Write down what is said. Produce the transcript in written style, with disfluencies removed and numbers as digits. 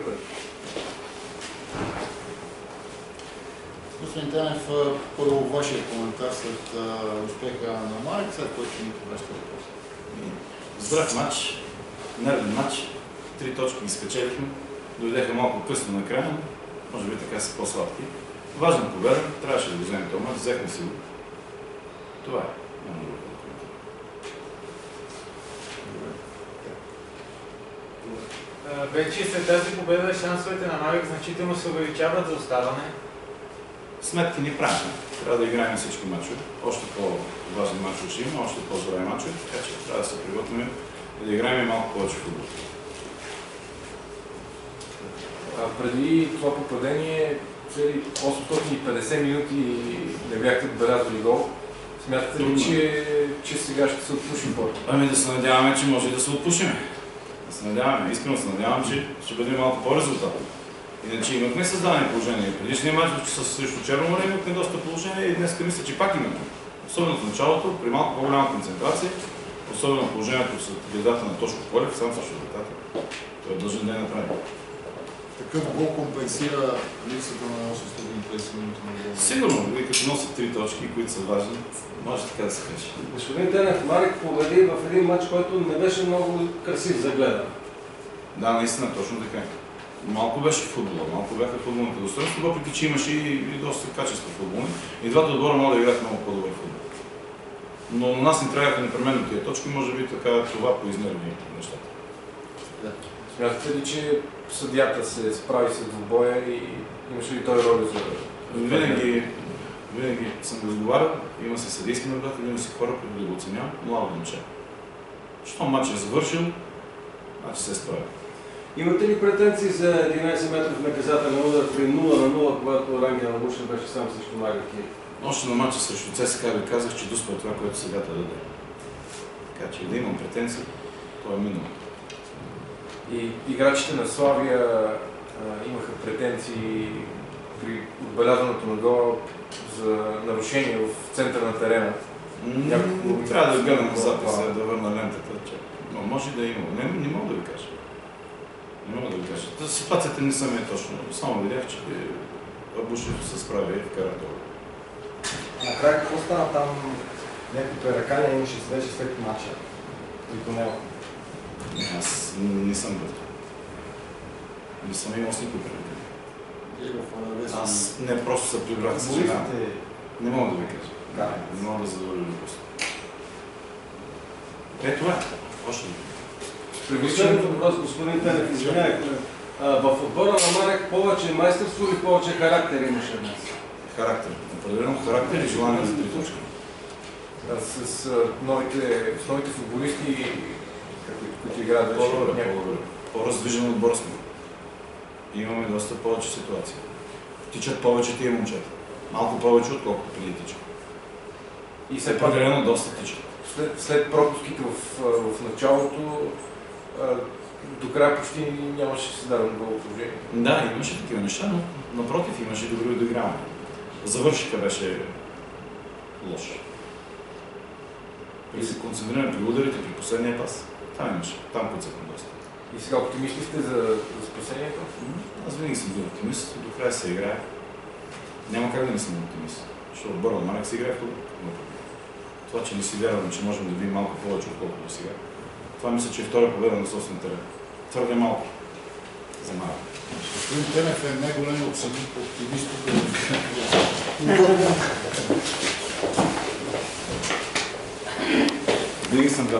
път. Господин Тенев, първо вашия коментар след успеха на Марек, след което ще ни повръща въпрос. Здрав матч, нервен матч, 3 точки ги спечелихме, дойдеха малко късно накрая, може би така са по-сладки. Важна победа, трябваше да го вземем този матч, взехме си го. Това е. Няма друго да коментирам. Вече след тази победа шансовете на Марек значително се увеличават за оставане. Сметки ни правим. Трябва да играем всички мачове. Още по-важни мачове ще има, още по-здрави мачове, така че трябва да се приготвим и да играем малко повече футбол. Преди това попадение, цели 850 минути не бяхте отбелязвали гол. Смятате ли, че сега ще се отпушим по-то? Ами да се надяваме, че може и да се отпушим. Да се надяваме. Искрено се надявам, че ще бъде малко по-резултатно. Иначе имахме създадени положения. Предишния мач срещу Черно море имахме доста положения и днес мисля, че пак имаме. Особено в началото, при малко по-голяма концентрация, особено положението с гледата на Тошко Колев, сам също вратата. Той е дължен да я направи. Такъв гол компенсира липсата на 850 минути на гол? Сигурно, и като носят 3 точки, които са важни, може така да се каже. Господин Тенев, Марек победи в един матч, който не беше много красив за гледане. Да, наистина, точно така. Малко беше футбола, малко бяха футболните достоинства, въпреки че имаше и доста качество футболни. И двата отбора могат да играят много по-добър футбол. Но на нас ни трябваха непременно тия точки, може би така това поизнерви нещата. Смятате ли, че съдията се справи с двубоя и имаше ли той роля за... Винаги съм разговарял, има се съдийски наблюдатели, има си хора, които да го оценяват, младо момче. Щом матч е завършил, значи се е справил. Имате ли претенции за 11 метров наказателен удар при 0-0, когато Рангел Лушев беше сам срещу Марек? Още на матча срещу ЦСКА ви казах, че дуспа това, което съдията даде. Така че да имам претенции, то е минало. И играчите на Славия имаха претенции при отбелязването на гола за нарушение в центъра на терена. Трябва да гледам записа, да върна лентата. Но може да има. Не мога да ви кажа. Не мога да ви кажа. Ситуацията не съм точно. Само видях, че Абушев се справи и вкара долу. Накрая какво стана там? Някакво преръкание имаше след матча при тунела. Аз не съм бил. Не съм имал с никой преръкание. Аз не просто се прибрах с жена. Не мога да ви кажа. Да. Не мога да задоволя въпроса. Това е. Още ли? Последният въпрос, господин Тенев, извинявайте. В отбора на Марек повече майсторство или повече характер имаше днес? Характер. Определено характер и желание за 3 точки. С новите футболисти, които играят вече по-добре. По-раздвижен отбор сме. Имаме доста повече ситуации. Тичат повече тия момчета. Малко повече, отколкото преди тичат. И все пак, определено доста тичат. След пропуските в началото, до края почти нямаше създадено гол положение. Да, имаше такива неща, но напротив имаше добри отиграване. Завършика беше лош. И се концентрираме при ударите, при последния пас. Там имаше, там пъцахме доста. И сега оптимисти сте за спасението? Аз винаги съм бил оптимист, до края се играе. Няма как да не съм оптимист. Защото отбора на Марек се играе в футбол. Това, че не си вярвам, че можем да видим малко повече, отколкото до сега. Това мисля, че е втора победа на собствен терен. Твърде малко за Марек. Господин Тенев е най-големият оптимист тук. Винаги съм